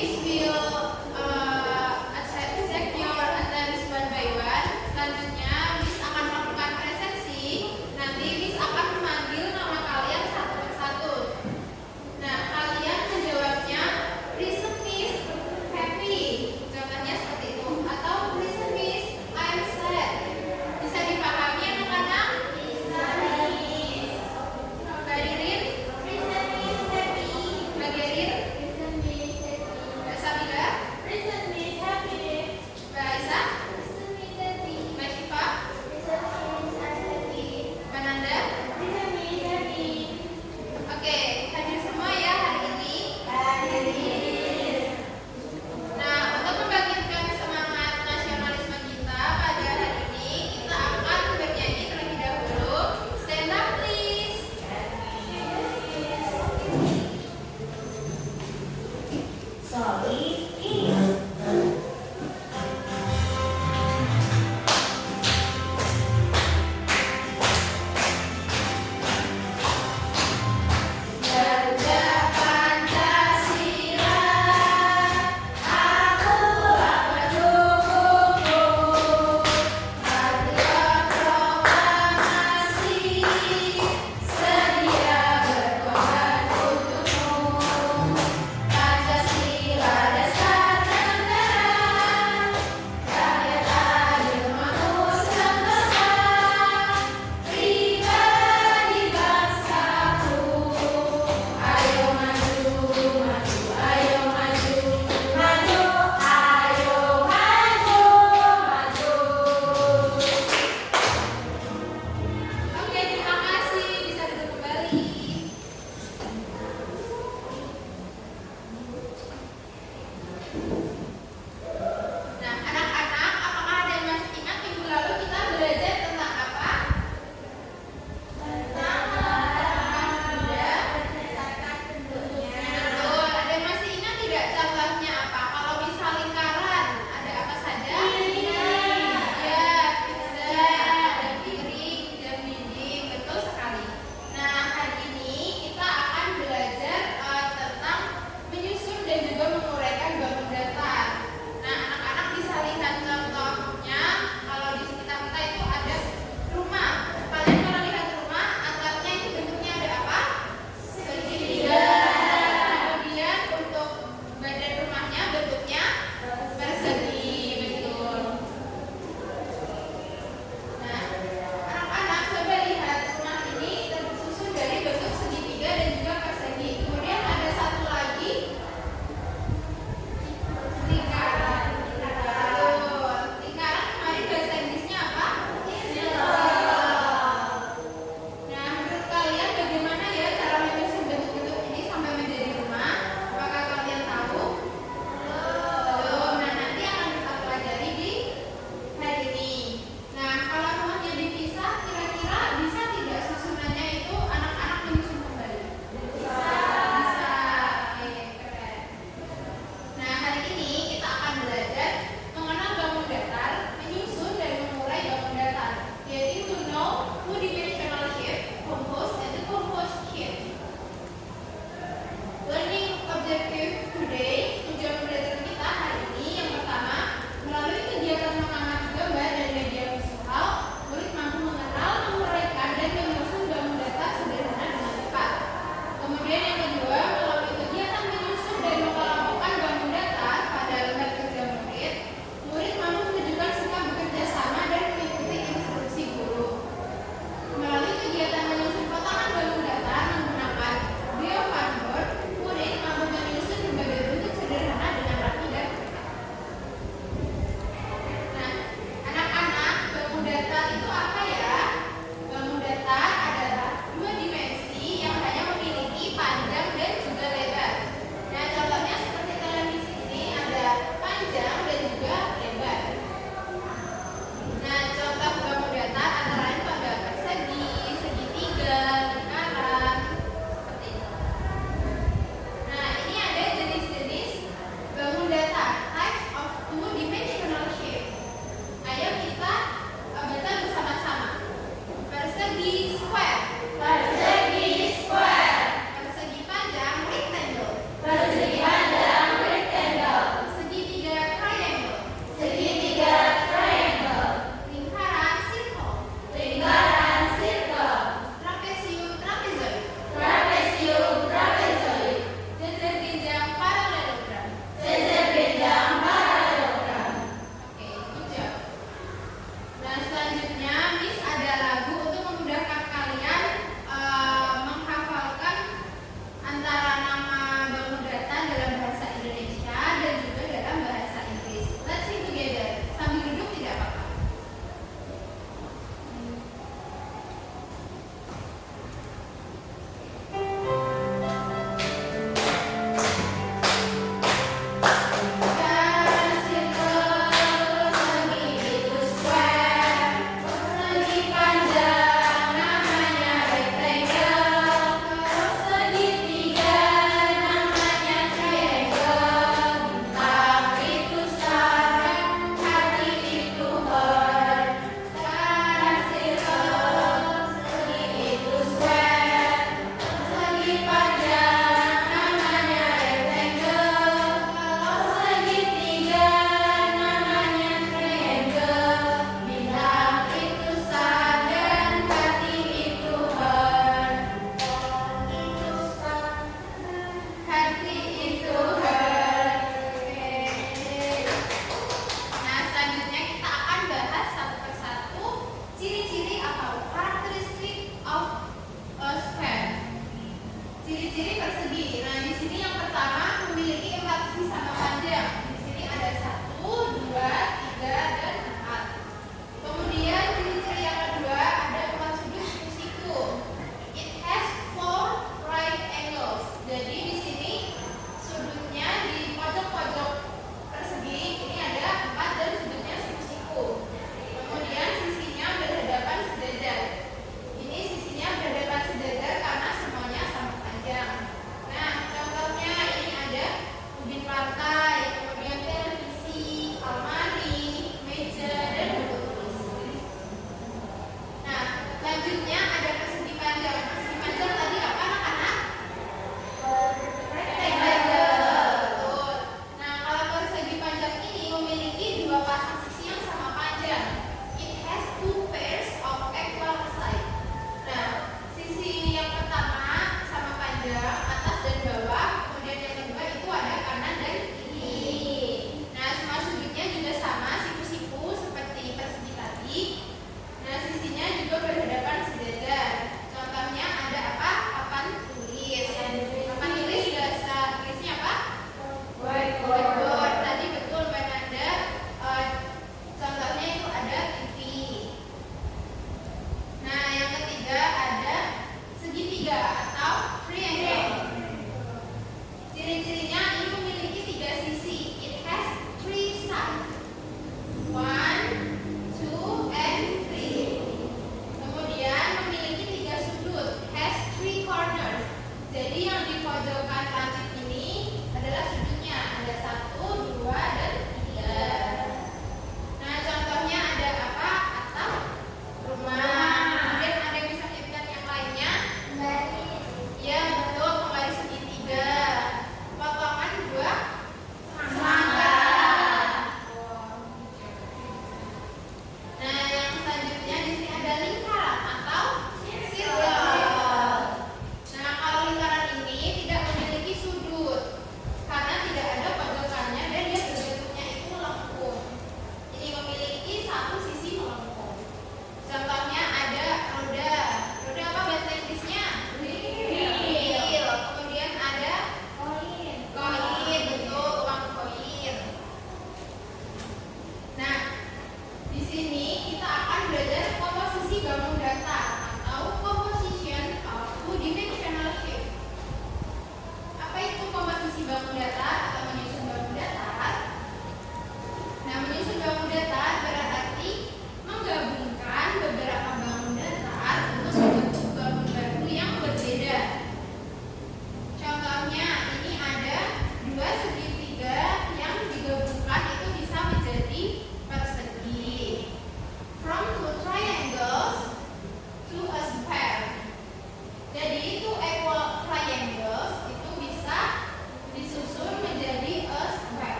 Pancasila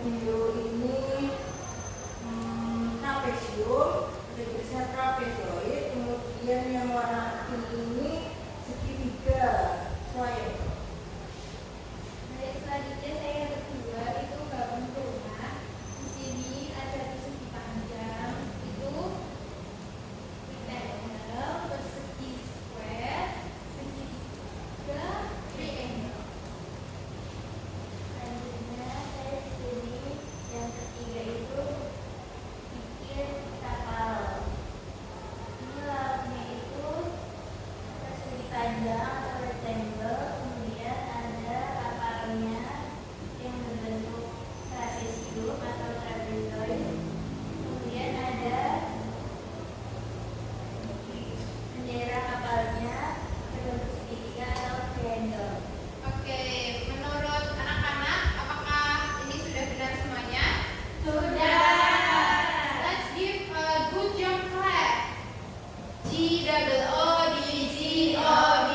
biru ini trapesium, jenisnya trapezoid. Kemudian yang warna pink ini segitiga. Slide. Selanjutnya saya yang kedua itu bangun rumah. Di sini ada persegi panjang, itu rectangle, persegi square, segitiga, triangle. Selanjutnya saya di sini yang ketiga itu bikin kapal. Ini lautnya itu persegi panjang atau rectangle, kemudian ada kapalnya yang berbentuk trapesium atau trapezoid, kemudian ada bendera kapalnya berbentuk segitiga atau triangle. Oke, menurut anak-anak, apakah ini sudah benar semuanya? Sudah. Let's give a good job clap. GOOD, GOD.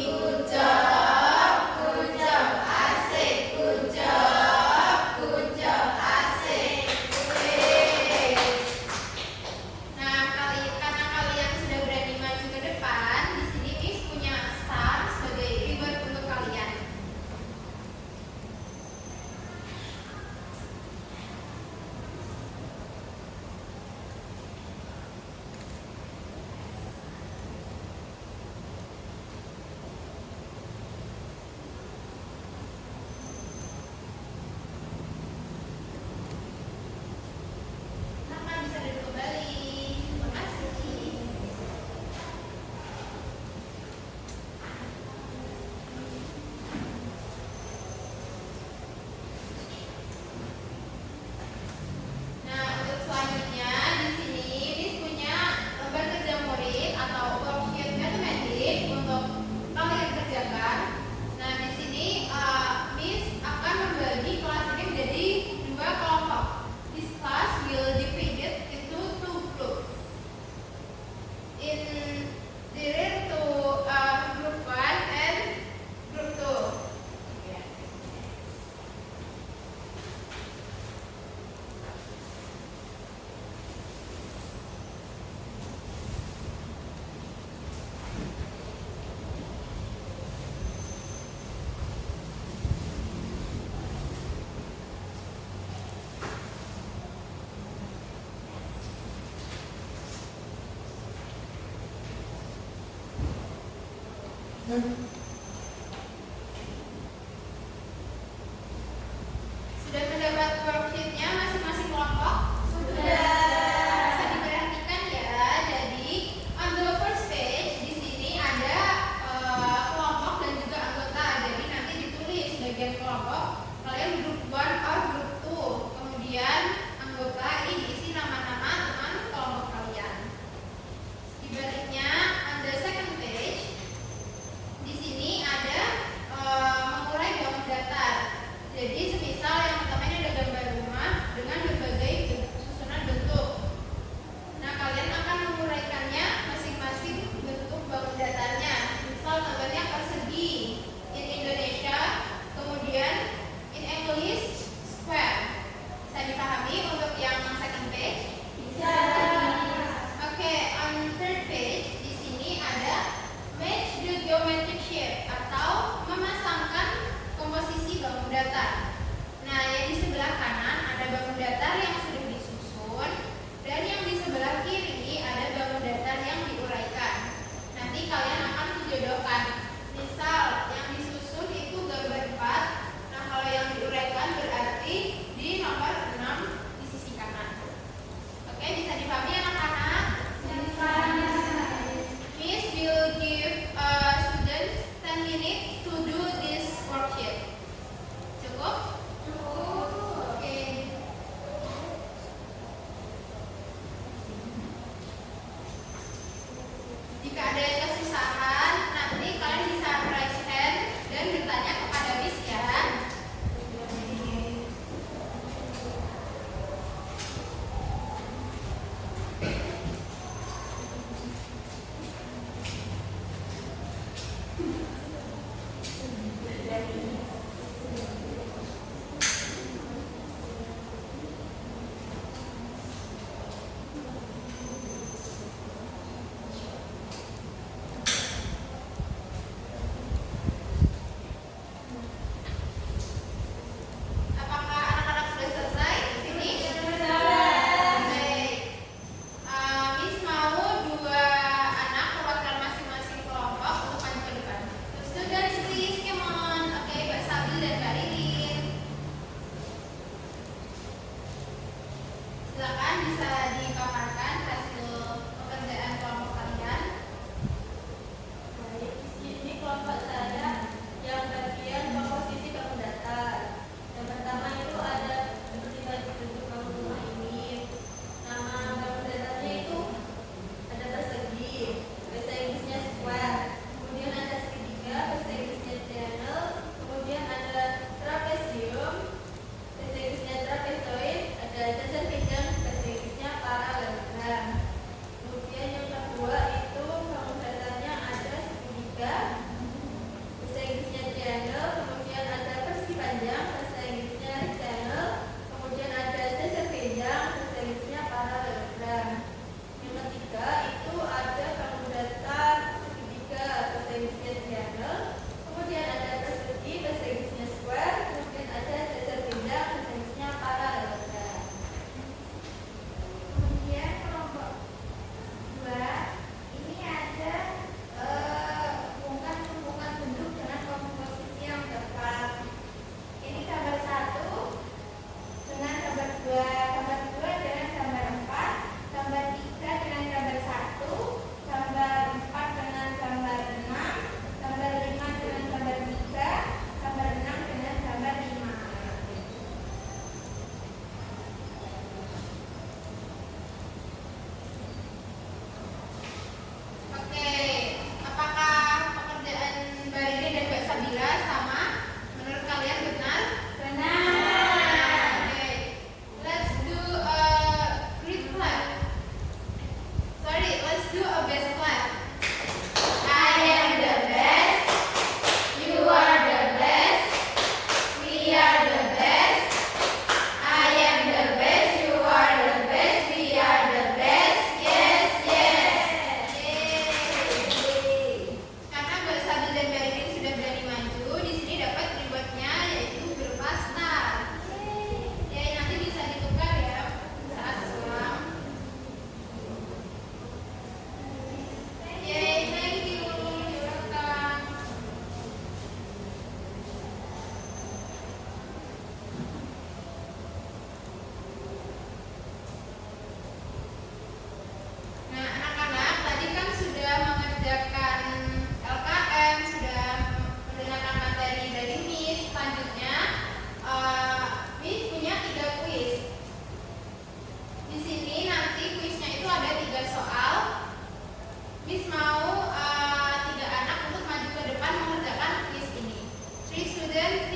Good job, good job, asik. Good job, asik. Yeay. Nah, karena kalian sudah berani maju ke depan, di sini Miss punya star sebagai reward untuk kalian. Silakan bisa duduk kembali. Terima kasih. Nah, untuk selanjutnya di sini Miss punya lembar kerja murid atau worksheet matematik untuk kalian kerjakan. Nah, di sini Miss akan membagi kelas ini menjadi dua kelompok. This class will divided into two groups. In direct to group 1 and group 2. Sudah mendapat worksheetnya masing-masing kelompok? Sudah. Bisa diperhatikan ya. Jadi on the first page di sini ada kelompok dan juga anggota. Jadi nanti ditulis bagian kelompok kalian group 1 or group 2. Kemudian anggota ini isi nama-nama teman kelompok kalian. Dibaliknya on the second page di sini ada mengurai bangun datar. Jadi semisal yang pertama ini ada gambar rumah dengan berbagai susunan bentuk. Nah, kalian akan menguraikannya masing-masing bentuk bangun datarnya. Misal contohnya persegi in Indonesia, kemudian in English square. Bisa dipahami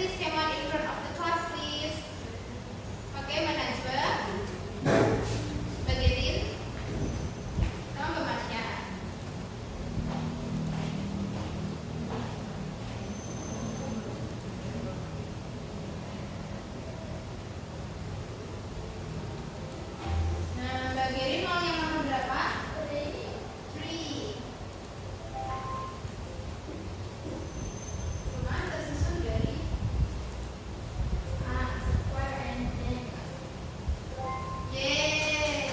please come on in front of the class, please. Oke, Mbak Najwa, Mbak Gerin, sama Mbak Marsha. Nah, Mbak Gerin mau yang nomor berapa? 3. Cuma tersusun dari A, square and then Yeay.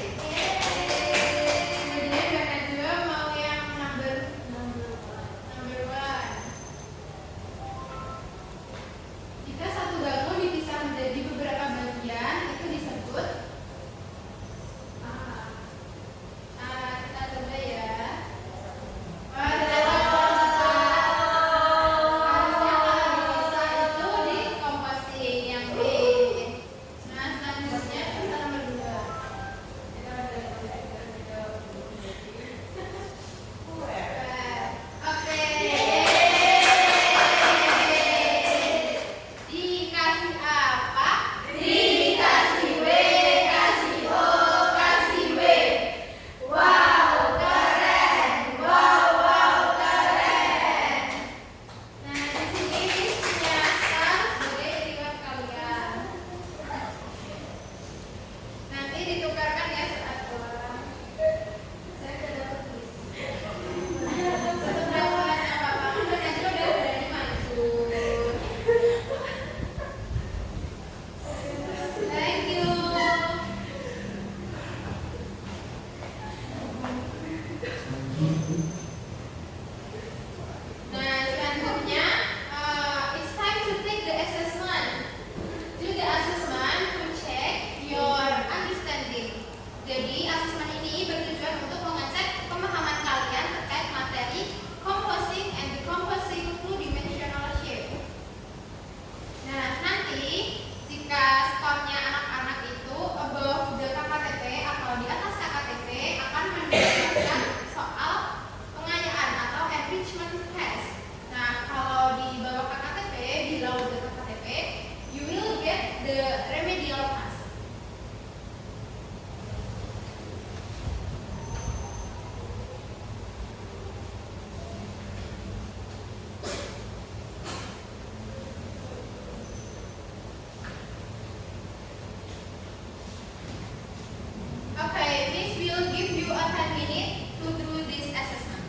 Kemudian Mbak Najwa mau yang number number 1. 1. Jika satu gamu dipisah menjadi beberapa bagian, itu disebut kita coba ya. Harusnya kalau dipisah itu di composing yang B. Nah, selanjutnya kita nomor 2. Oke. Dikasih apa? Dikasih W, kasih O, kasih W. Wow, keren. Wow, keren. Nah, di sini listnya sebagai riwayat kalian. Nanti ditukarkan ya saat pulang. Saya udah dapat list. Sudah mulai apa-apa, Mbak Najwa udah berani maju. Thank you. Nah, selanjutnya it's time to take the assessment. Do the assessment to check your understanding. Jadi, asesmen ini bertujuan untuk mengecek pemahaman kalian terkait materi composing and decomposing two-dimensional shape. Nah, nanti jika skornya anak-anak itu above the KKTP atau di atas KKTP akan mendapatkan soal pengayaan atau enrichment test. Nah, kalau di bawah KKTP, below the KKTP, you will get the remedial task. Okay, Miss will give you a 10 minutes to do this assessment.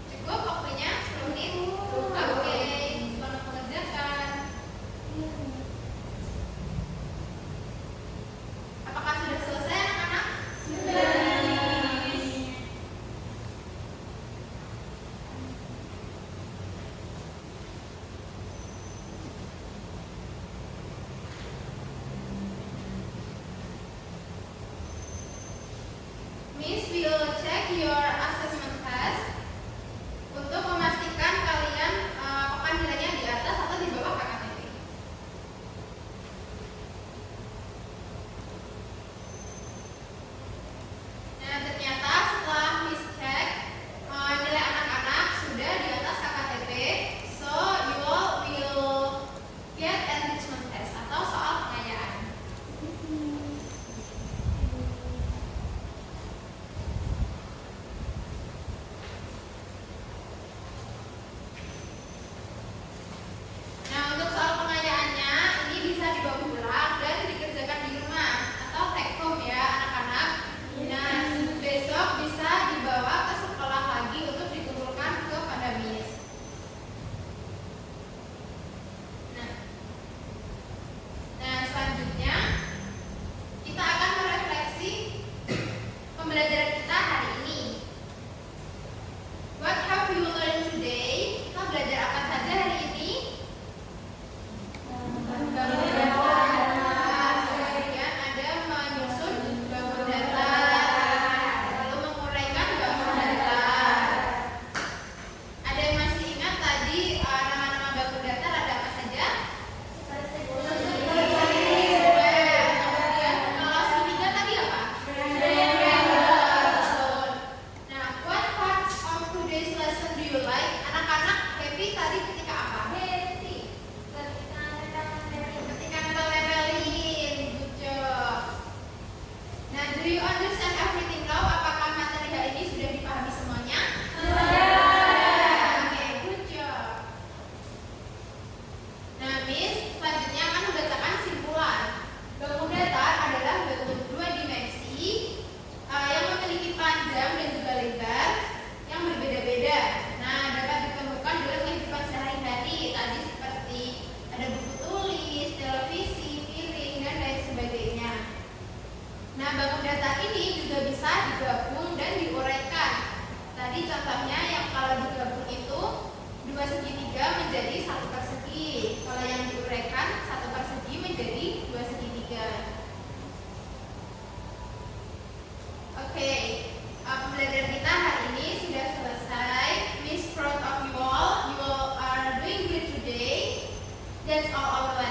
Cukup waktunya 10 menit? Oke, selamat mengerjakan. all our